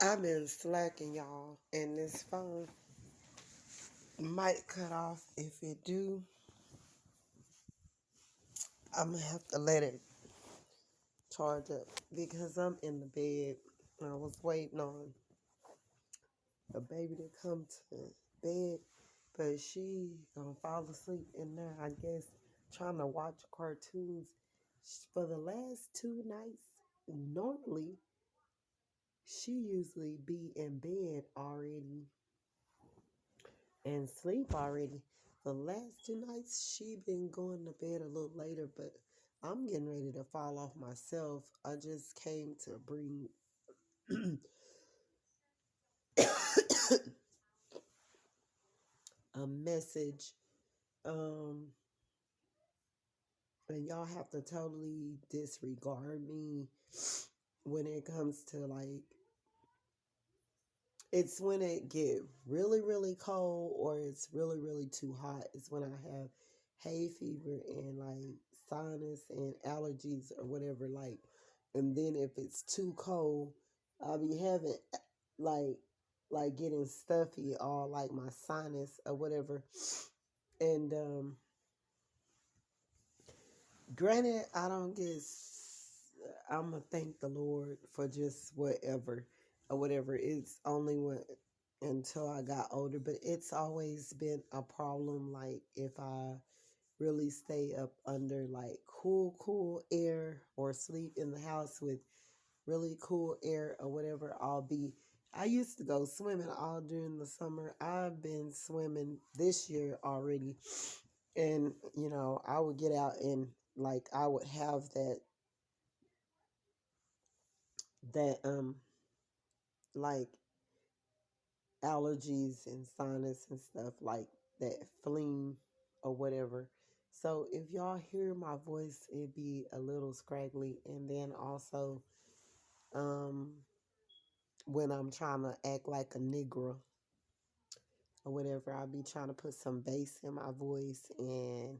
I've been slacking, y'all, and this phone might cut off. If it do, I'm gonna have to let it charge up because I'm in the bed. I was waiting on a baby to come to bed, but she gonna fall asleep in there, I guess, trying to watch cartoons. For the last 2 nights, normally she usually be in bed already and sleep already. The last 2 nights she been going to bed a little later, but I'm getting ready to fall off myself. I just came to bring a message. Um and y'all have to totally disregard me when it comes to like it's when it get really really cold or it's really really too hot. It's when I have hay fever and like sinus and allergies or whatever, like. And then if it's too cold, I'll be having like getting stuffy all like my sinus or whatever. And granted, I don't get. I'm gonna thank the Lord for just whatever or whatever. It's only when until I got older, but it's always been a problem. Like if I really stay up under like cool air or sleep in the house with really cool air or whatever, I'll be. I used to go swimming all during the summer. I've been swimming this year already, and I would get out and like I would have that like allergies and sinus and stuff like that, phlegm or whatever. So if y'all hear my voice, it be a little scraggly. And then also um when I'm trying to act like a nigger or whatever, I'll be trying to put some bass in my voice and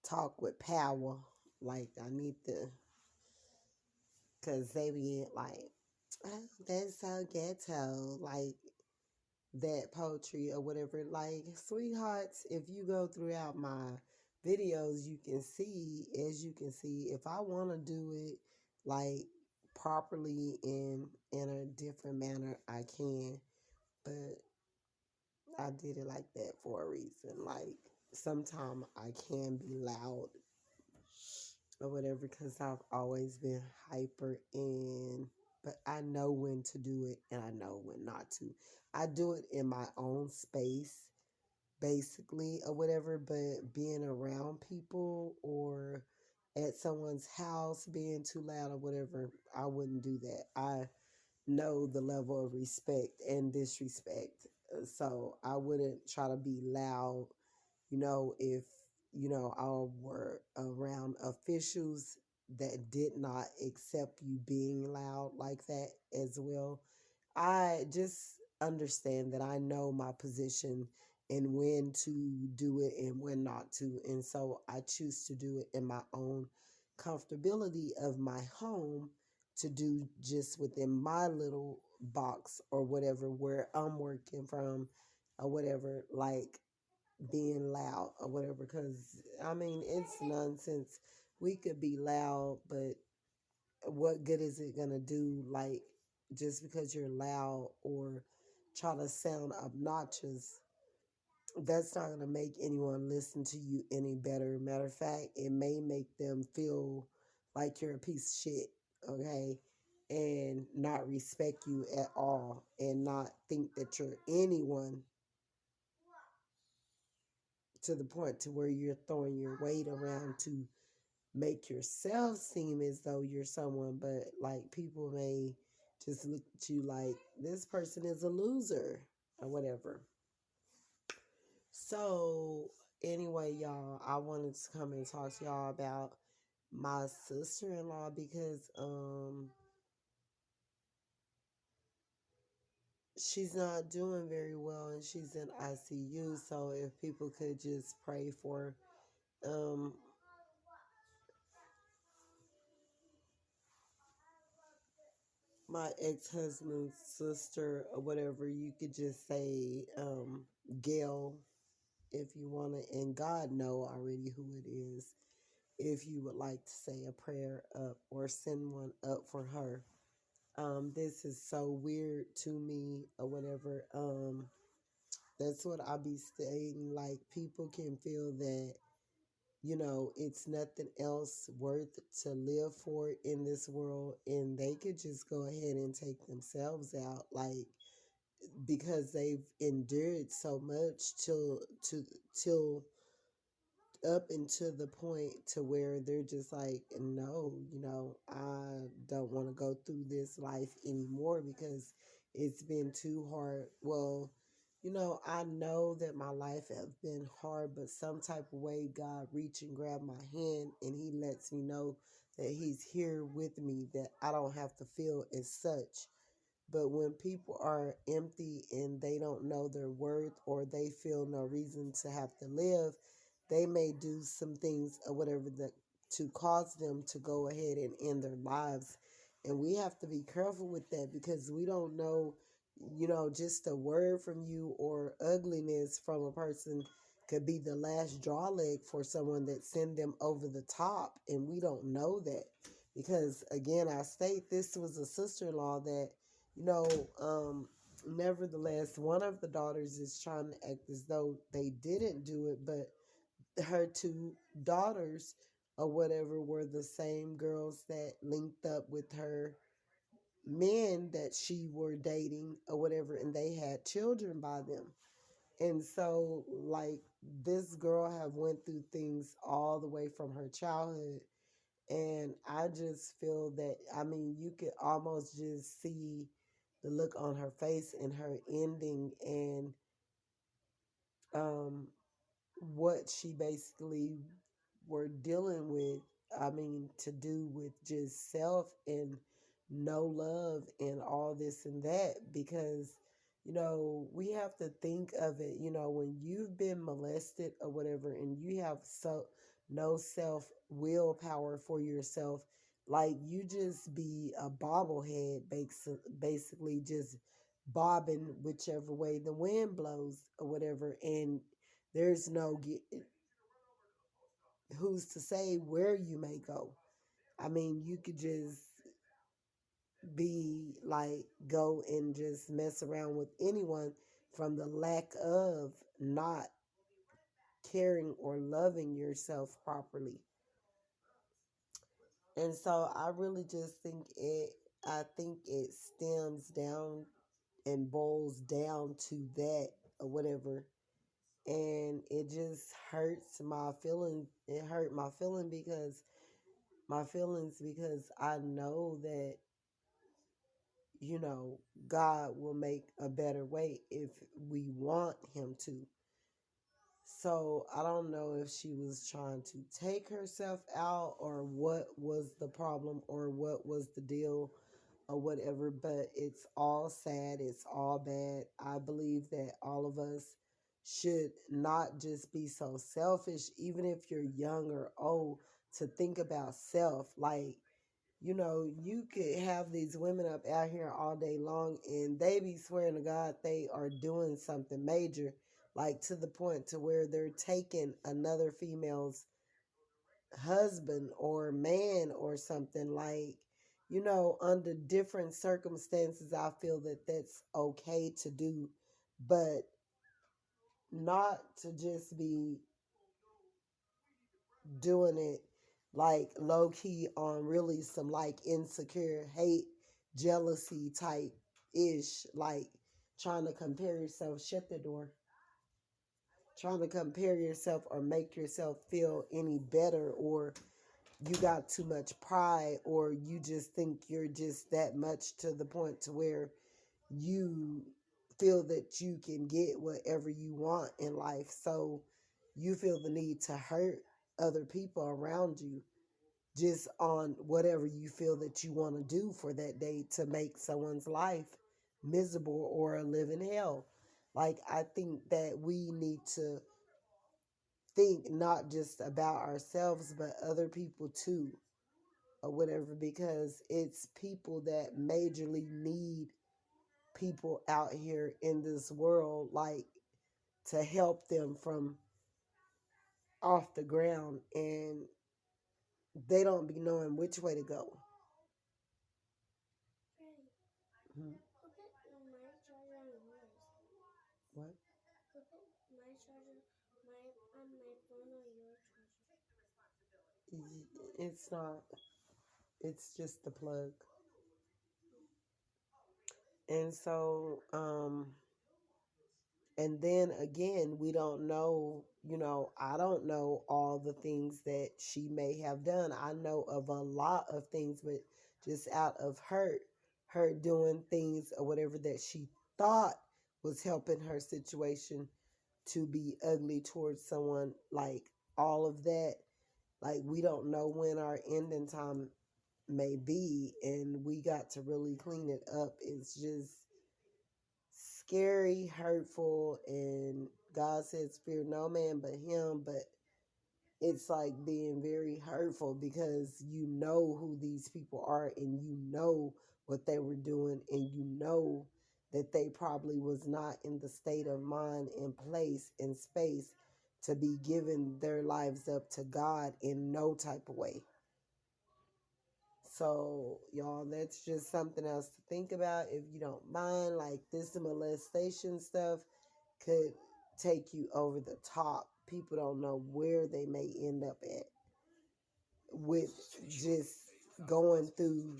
talk with power. Like I need to, cause they be like, oh, that's so ghetto, like that poetry or whatever. Like, sweethearts, if you go throughout my videos, as you can see, if I want to do it like properly in a different manner, I can. But I did it like that for a reason. Like, sometimes I can be loud or whatever because I've always been hyper, and but I know when to do it and I know when not to. I do it in my own space basically or whatever, but being around people or at someone's house being too loud or whatever, I wouldn't do that. I know the level of respect and disrespect. So I wouldn't try to be loud, if, I were around officials that did not accept you being loud like that as well. I just understand that I know my position and when to do it and when not to. And so I choose to do it in my own comfortability of my home, to do just within my little box or whatever where I'm working from or whatever, like being loud or whatever. Because, I mean, it's nonsense. We could be loud, but what good is it going to do? Like, just because you're loud or try to sound obnoxious, that's not going to make anyone listen to you any better. Matter of fact, it may make them feel like you're a piece of shit, okay? And not respect you at all and not think that you're anyone, to the point to where you're throwing your weight around to make yourself seem as though you're someone. But like, people may just look at you like this person is a loser or whatever. So anyway, y'all, I wanted to come and talk to y'all about my sister-in-law because she's not doing very well and she's in ICU. So if people could just pray for um my ex-husband's sister or whatever. You could just say Gail if you want to, and God know already who it is. If you would like to say a prayer up or send one up for her, this is so weird to me or whatever. That's what I be saying. Like, people can feel that, it's nothing else worth to live for in this world, and they could just go ahead and take themselves out, like, because they've endured so much till up into the point to where they're just like, no, I don't want to go through this life anymore because it's been too hard. Well, I know that my life has been hard, but some type of way God reach and grab my hand and he lets me know that he's here with me, that I don't have to feel as such. But when people are empty and they don't know their worth, or they feel no reason to have to live, they may do some things or whatever that to cause them to go ahead and end their lives. And we have to be careful with that because we don't know, just a word from you or ugliness from a person could be the last draw leg for someone that send them over the top. And we don't know that because, again, I state this was a sister-in-law that, you know, um, nevertheless, one of the daughters is trying to act as though they didn't do it, but her two daughters or whatever were the same girls that linked up with her men that she were dating or whatever, and they had children by them. And so, like, this girl have went through things all the way from her childhood, and I just feel that, I mean, you could almost just see the look on her face and her ending, and um, what she basically were dealing with. I mean, to do with just self and no love and all this and that, because, we have to think of it, when you've been molested or whatever and you have no self willpower for yourself, like, you just be a bobblehead, basically just bobbing whichever way the wind blows or whatever, and there's no who's to say where you may go. I mean, you could just be like, go and just mess around with anyone from the lack of not caring or loving yourself properly. And so I really just I think it stems down and boils down to that or whatever. And it just hurts my feeling. It hurt my feelings because I know that, you know, God will make a better way if we want him to. So I don't know if she was trying to take herself out or what was the problem or what was the deal or whatever, but it's all sad, it's all bad. I believe that all of us should not just be so selfish, even if you're young or old, to think about self. Like, you could have these women up out here all day long and they be swearing to God they are doing something major, like to the point to where they're taking another female's husband or man or something, like, under different circumstances. I feel that that's okay to do, but not to just be doing it like low key on really some like insecure hate, jealousy type ish, like trying to compare yourself, shut the door, trying to compare yourself or make yourself feel any better, or you got too much pride, or you just think you're just that much to the point to where you feel that you can get whatever you want in life. So you feel the need to hurt other people around you just on whatever you feel that you want to do for that day to make someone's life miserable or live in hell. Like, I think that we need to think not just about ourselves, but other people too. or whatever, because it's people that majorly need people out here in this world, like, to help them from off the ground, and they don't be knowing which way to go. Hmm. What? It's not. It's just the plug. And so, and then again, we don't know, I don't know all the things that she may have done. I know of a lot of things, but just out of her doing things or whatever that she thought was helping her situation to be ugly towards someone, like all of that, like we don't know when our ending time may be, and we got to really clean it up. It's just scary, hurtful, and God says, "Fear no man but Him." But it's like being very hurtful because you know who these people are, and you know what they were doing, and you know that they probably was not in the state of mind and place and space to be giving their lives up to God in no type of way. So, y'all, that's just something else to think about if you don't mind. Like, this molestation stuff could take you over the top. People don't know where they may end up at with just going through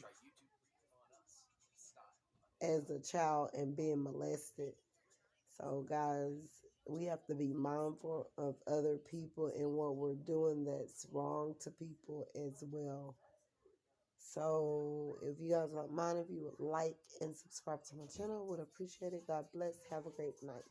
as a child and being molested. So, guys, we have to be mindful of other people and what we're doing that's wrong to people as well. So, if you guys don't mind, if you would like and subscribe to my channel, would appreciate it. God bless. Have a great night.